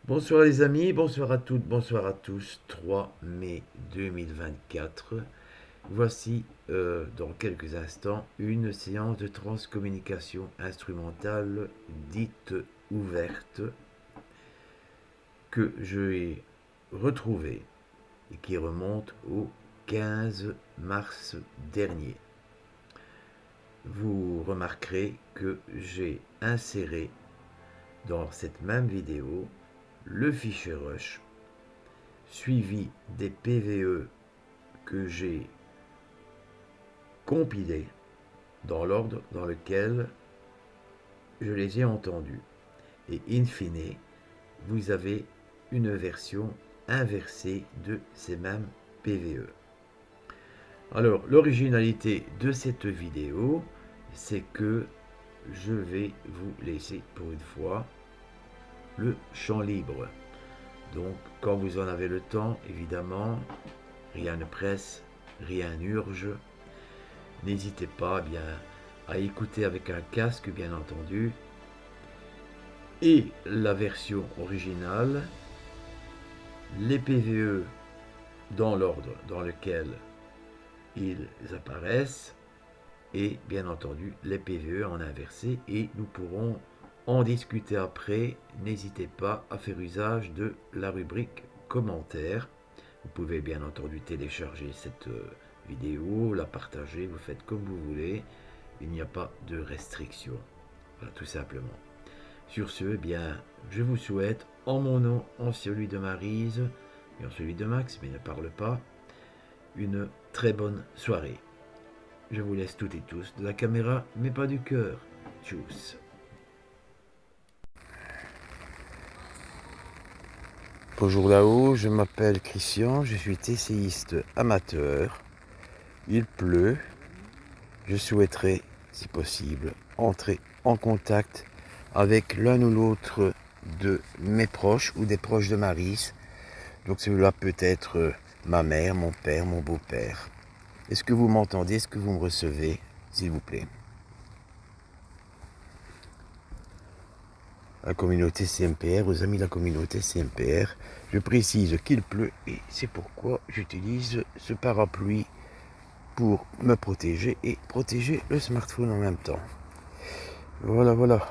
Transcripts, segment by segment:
Bonsoir les amis, bonsoir à toutes, bonsoir à tous. 3 mai 2024. Voici dans quelques instants une séance de transcommunication instrumentale dite ouverte que j'ai retrouvée et qui remonte au 15 mars dernier. Vous remarquerez que j'ai inséré dans cette même vidéo le fichier Rush suivi des PVE que j'ai compilés dans l'ordre dans lequel je les ai entendus. Et in fine, vous avez une version inversée de ces mêmes PVE. Alors, l'originalité de cette vidéo, c'est que je vais vous laisser pour une fois le champ libre. Donc, quand vous en avez le temps, évidemment, rien ne presse, rien n'urge. N'hésitez pas bien à écouter avec un casque, bien entendu. Et la version originale, les PVE dans l'ordre dans lequel ils apparaissent, et bien entendu les PVE en inversé, et nous pourrons en discuter après. N'hésitez pas à faire usage de la rubrique commentaires. Vous pouvez bien entendu télécharger cette vidéo, la partager, vous faites comme vous voulez. Il n'y a pas de restriction. Voilà, tout simplement. Sur ce, eh bien, je vous souhaite, en mon nom, en celui de Maryse, et en celui de Max, mais ne parle pas, une très bonne soirée. Je vous laisse toutes et tous de la caméra, mais pas du cœur. Tchuss. Bonjour là-haut, je m'appelle Christian, je suis essayiste amateur. Il pleut. Je souhaiterais, si possible, entrer en contact avec l'un ou l'autre de mes proches ou des proches de Maryse. Donc cela peut être ma mère, mon père, mon beau-père. Est-ce que vous m'entendez? Est-ce que vous me recevez, s'il vous plaît? La communauté CMPR, aux amis de la communauté CMPR, je précise qu'il pleut et c'est pourquoi j'utilise ce parapluie pour me protéger et protéger le smartphone en même temps. Voilà, voilà.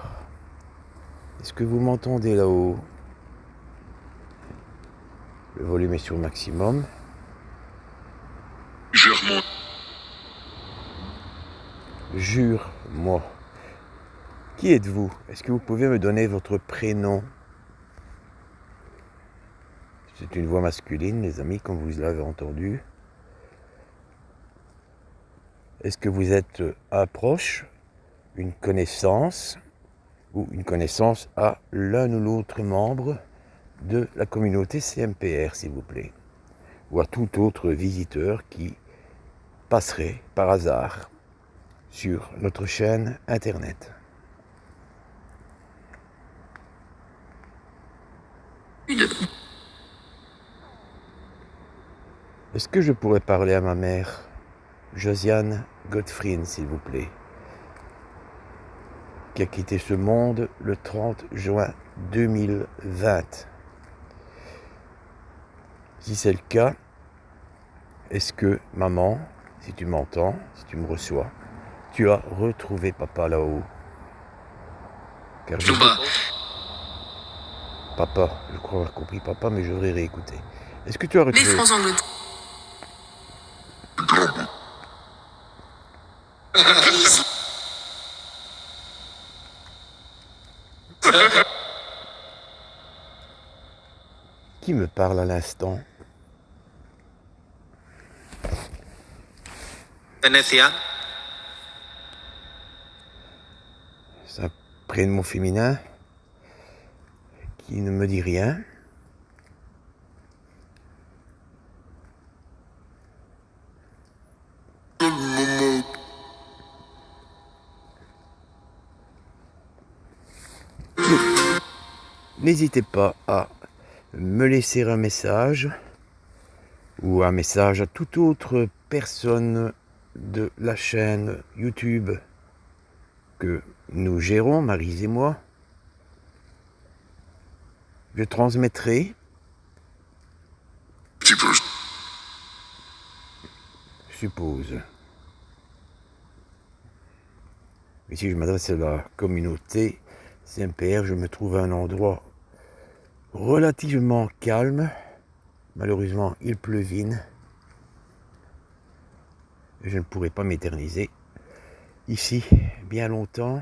Est-ce que vous m'entendez là-haut? Le volume est sur maximum. Jure-moi. Qui êtes-vous? Est-ce que vous pouvez me donner votre prénom? C'est une voix masculine, les amis, comme vous l'avez entendu. Est-ce que vous êtes un proche, une connaissance, ou une connaissance à l'un ou l'autre membre de la communauté CMPR, s'il vous plaît, ou à tout autre visiteur qui passerait par hasard sur notre chaîne internet? Est-ce que je pourrais parler à ma mère, Josiane Godfrey, s'il vous plaît, qui a quitté ce monde le 30 juin 2020? Si c'est le cas, est-ce que, maman, si tu m'entends, si tu me reçois, tu as retrouvé papa là-haut? Car je... Papa, je crois avoir compris papa, mais je voudrais réécouter. Est-ce que tu as retrouvé... Qui me parle à l'instant? Venecia. C'est un prénom féminin qui ne me dit rien. N'hésitez pas à me laisser un message ou un message à toute autre personne de la chaîne YouTube que nous gérons, Maryse et moi. Je transmettrai. Je suppose. Ici, je m'adresse à la communauté CMPR. Je me trouve à un endroit relativement calme. Malheureusement, il pleuvine. Je ne pourrai pas m'éterniser ici bien longtemps.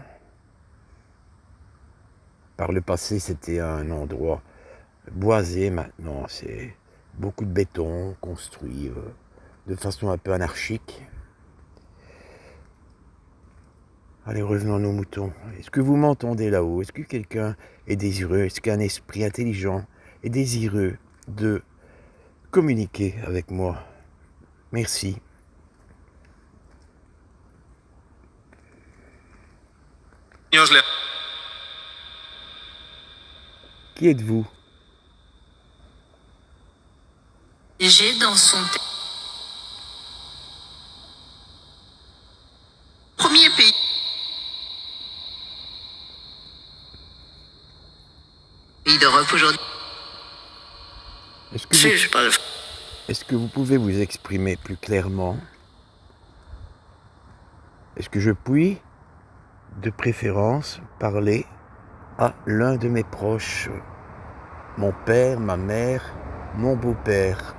Par le passé, c'était un endroit boisé. Maintenant, c'est beaucoup de béton construit de façon un peu anarchique. Allez, revenons à nos moutons. Est-ce que vous m'entendez là-haut? Est-ce que quelqu'un est désireux? Est-ce qu'un esprit intelligent est désireux de communiquer avec moi? Merci. Qui êtes-vous? J'ai dans son premier pays. Pays d'Europe aujourd'hui. Est-ce que vous pouvez vous exprimer plus clairement? Est-ce que je puis, de préférence, parler à l'un de mes proches? Mon père, ma mère, mon beau-père.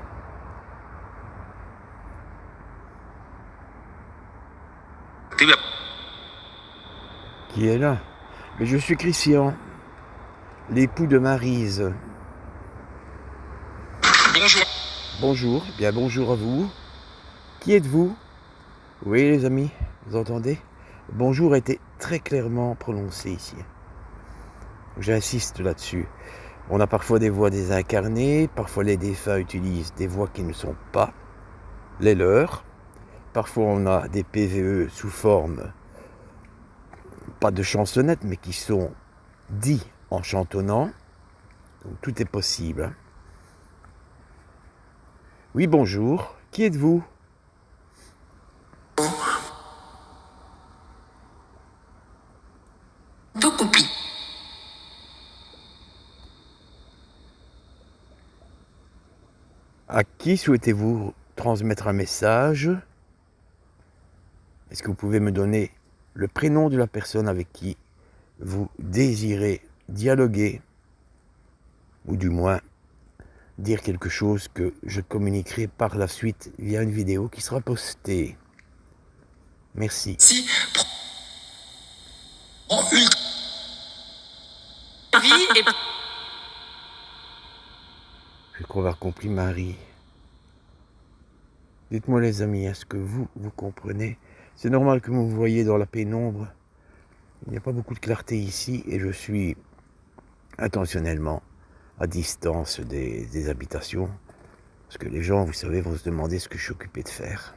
Qui est là? Mais je suis Christian, l'époux de Maryse. Bonjour. Bonjour, bien bonjour à vous. Qui êtes-vous? Oui les amis, vous entendez? Bonjour a été très clairement prononcé ici. J'insiste là-dessus. On a parfois des voix désincarnées, parfois les défunts utilisent des voix qui ne sont pas les leurs. Parfois on a des PVE sous forme, pas de chansonnettes, mais qui sont dits en chantonnant. Donc tout est possible. Oui, bonjour. Qui êtes-vous? Beaucoup plus. À qui souhaitez-vous transmettre un message? Est-ce que vous pouvez me donner le prénom de la personne avec qui vous désirez dialoguer? Ou du moins dire quelque chose que je communiquerai par la suite via une vidéo qui sera postée. Merci. Si. Prends une vie et Je crois avoir compris Marie. Dites-moi les amis, est-ce que vous comprenez? C'est normal que vous me voyez dans la pénombre. Il n'y a pas beaucoup de clarté ici et je suis intentionnellement à distance des habitations. Parce que les gens, vous savez, vont se demander ce que je suis occupé de faire.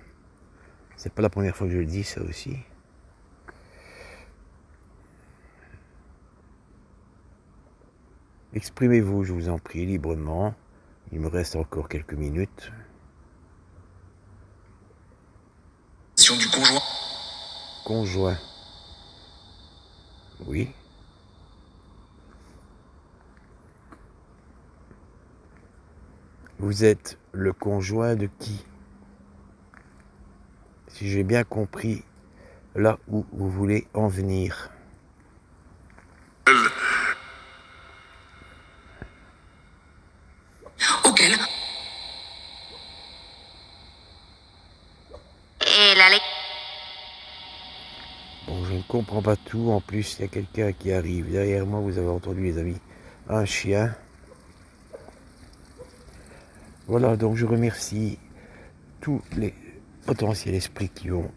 C'est pas la première fois que je le dis, ça aussi. Exprimez-vous, je vous en prie, librement. Il me reste encore quelques minutes. du conjoint. Conjoint. Oui. Vous êtes le conjoint de qui? Si j'ai bien compris là où vous voulez en venir. Auquel. Et la Bon, je ne comprends pas tout. En plus, il y a quelqu'un qui arrive. Derrière moi, vous avez entendu, les amis, un chien. Voilà, donc je remercie tous les potentiels esprits qui ont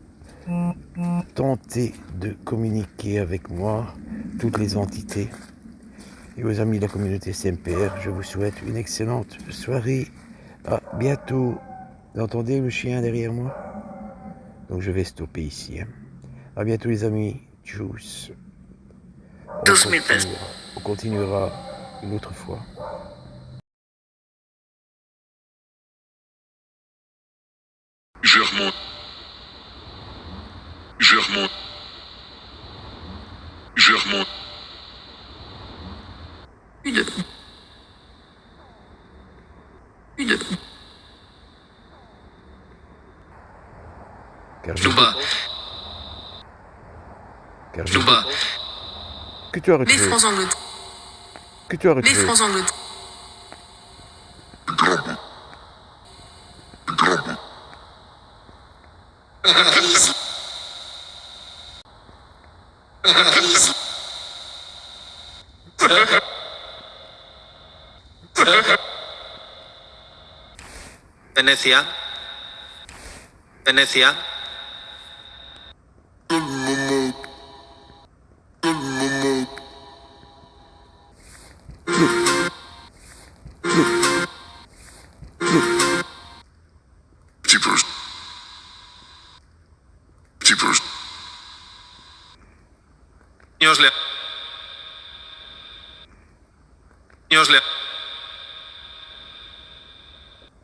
tenté de communiquer avec moi, toutes les entités. Et aux amis de la communauté CMPR, je vous souhaite une excellente soirée. À bientôt. Vous entendez le chien derrière moi? Donc je vais stopper ici. À bientôt les amis. Tchuss. On continuera une autre fois. Je remonte. Une. car je Louba, car je Louba. que tu as Les retrouvé, francs Angleterre. que tu as Les retrouvé, francs Angleterre. Allez-y. Allez-y. Venecia, Venecia, Niosle, Niosle,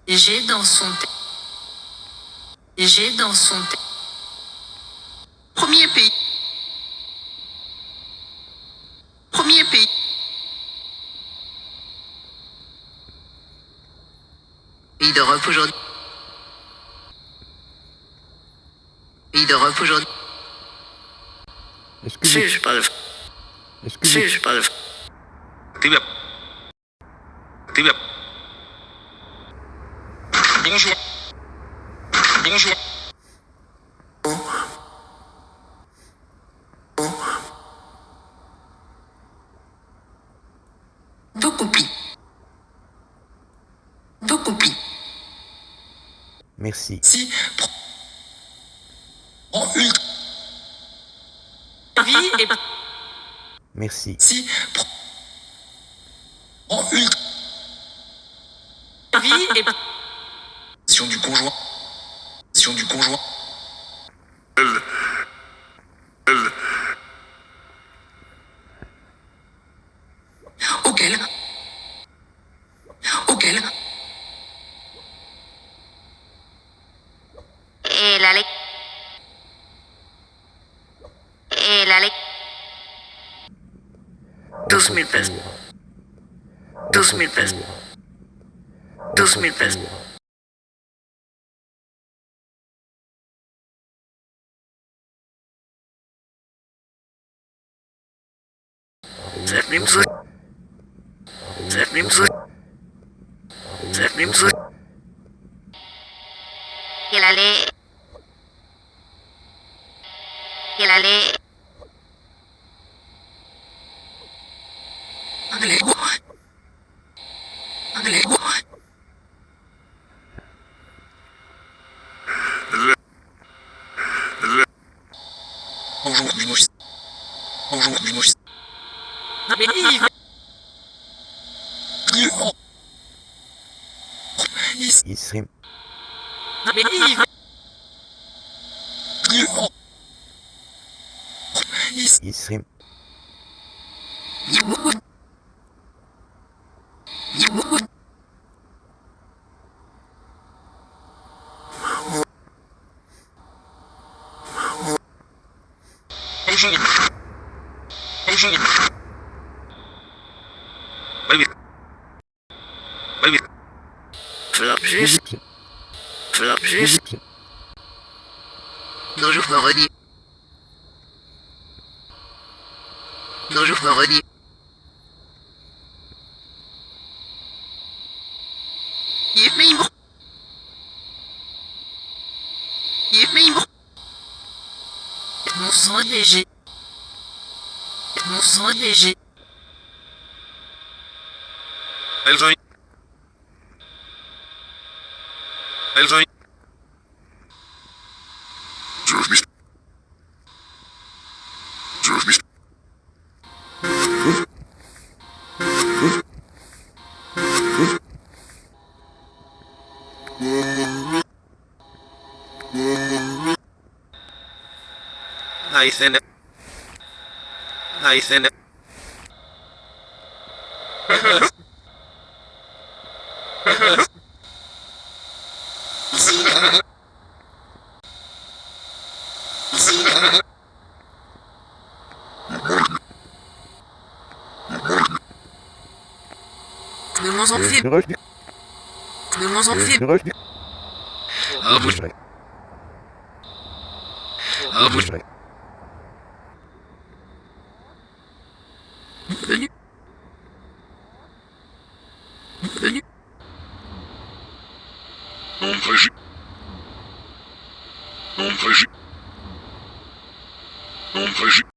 J'ai dans son thé. J'ai dans son thé. Premier pays. Premier pays. Pays d'Europe aujourd'hui. Pays d'Europe aujourd'hui. est-ce que vous, Je parle. est-ce que vous, Je parle. Tibia, Tibia. Bonjour. Bonjour. Beaucoup pli. Beaucoup pli. merci, Si. Prends une. Vie et merci, Si. Prends une. vie et Question du conjoint. Question du conjoint. Auquel. Auquel. Et la lec. Et la lec. 12 000 pesos. 12 000 pesos. 12 000 pesos. Zernim zut. Zernim zut. Zernim zut. Et la lec. Et la lec. Anglais. Anglais. Bonjour, Binous. Bonjour, Binous. Yves. Isrim, Yves. Isrim, Bonjour. Bonjour. Baby, baby, Flop juste. Égyptien, Flop juste. Égyptien, Bonjour, Moroni. Bonjour, Moroni. Yves Meimbo. Yves Meimbo. Mon sang est léger. Mon sang est léger. Elzoï, Elzoï, Aysene, Aysene, De moins en plus. le rush du, De moins en plus. le rush du, Ah, vous. vrai. Ah, vous. Vrai. Venu. Venu. Non préjugé. Non préjugé. Non préjugé.